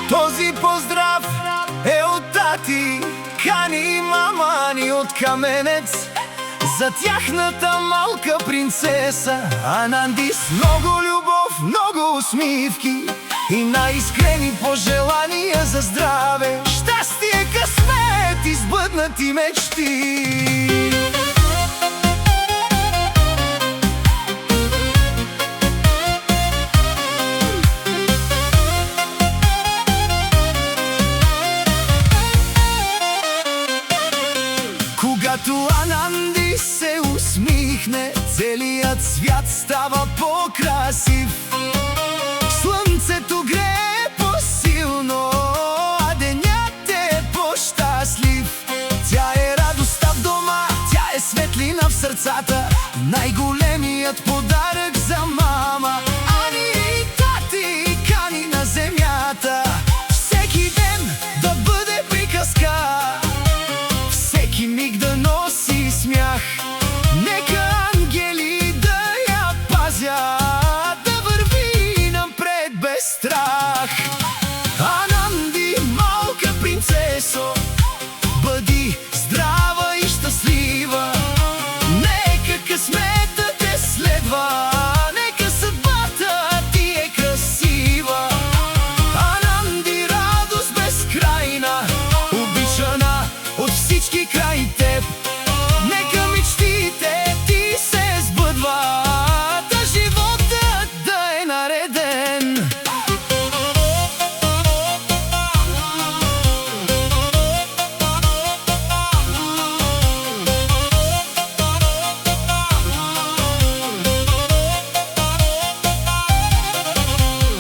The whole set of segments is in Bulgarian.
Този поздрав е от тати, кани мама ни от Каменец, за тяхната малка принцеса Ананди, с много любов, много усмивки и най-искрени пожелания за здраве, щастие, късмет и сбъднати мечти. Когато Ананди се усмихне, целият свят става по-красив. Слънцето грее по-силно, а денят е по-щастлив. Тя е радостта в дома, тя е светлина в сърцата, най-големият подарък за мама. Ани и тати кани на земята, всеки ден да бъде приказка, всеки миг да носи смях. Нека ангели да я пазят, да върви напред без страх. Ананди, малка принцесо, бъди здрава и щастлива. Нека късметът те следва, нека съдбата ти е красива. Ананди, радост безкрайна, обичана от всички край теб. Нека мечтите ти се сбъдват, а животът да е нареден.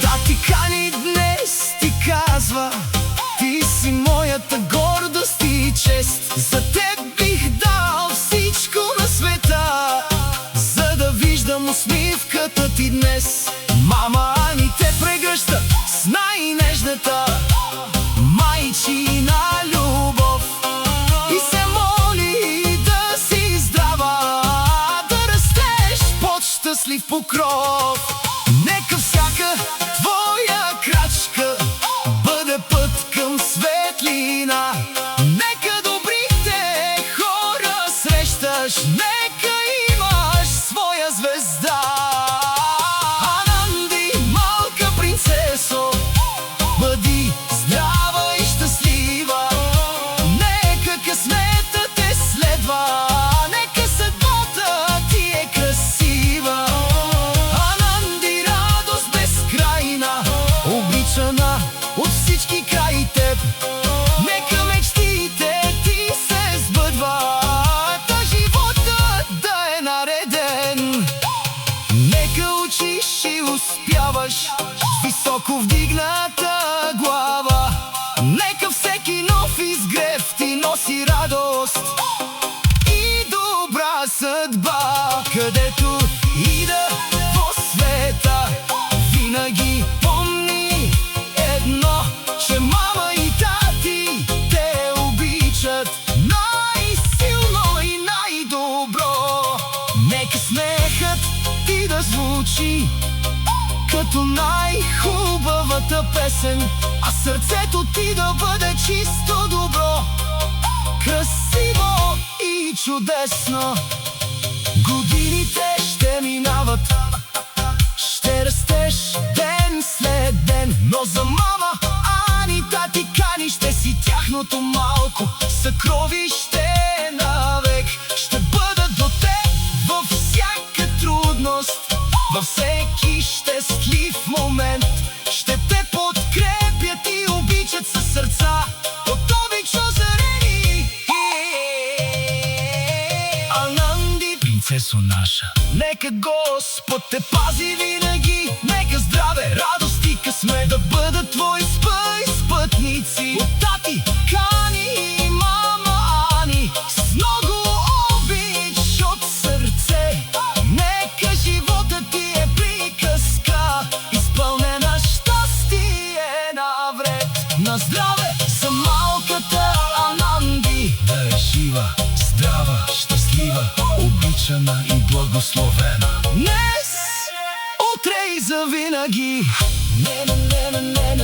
Тати кани днес ти казва: ти си моята гордост и чест. За теб бих дал всичко на света, за да виждам усмивката ти днес. Мама Ани те прегръща с най-нежната майчина любов и се моли да си здрава, да растеш под щастлив покров. Нека всяка твоя крачка бъде път към светлина. Нека добрите хора срещаш, нека имаш своя звезда. Ананди, малка принцесо, бъди здрава и щастлива. Нека късметът те следва, нека съдбата ти е красива. Ананди, радост безкрайна, обичана от всички край теб. Нека мечтите ти се сбъдват, а животът да е нареден. Нека учиш и успяваш с високо вдигната глава. Нека всеки нов изгрев ти носи радост и добра съдба. Където и да по света, винаги помни едно, че мама и тати те обичат най-силно и най-добро. Нека смехът ти да звучи като най-хубавата песен, а сърцето ти да бъде чисто добро, красиво и чудесно. Годините ще минават, ще растеш ден след ден, но за мама Ани тати кани ще си тяхното малко съкровище навек. Ще бъдат до теб във всяка трудност, във всеки щастлив момент. Ще те подкрепят и обичат със сърца от обич озарени. Ананди, принцесо наша, нека Господ те пази винаги. Нека здраве, радост и късмет да бъдат твои спътници. От тати кани и мама Ани, с много обич от сърце. Нека живота ти е приказка, изпълнена щастие навред. На здраве за малката Ананди, да е жива, здрава, щастлива, обичана и благословена. Днес, утре и винаги. Не, не, не, не, не,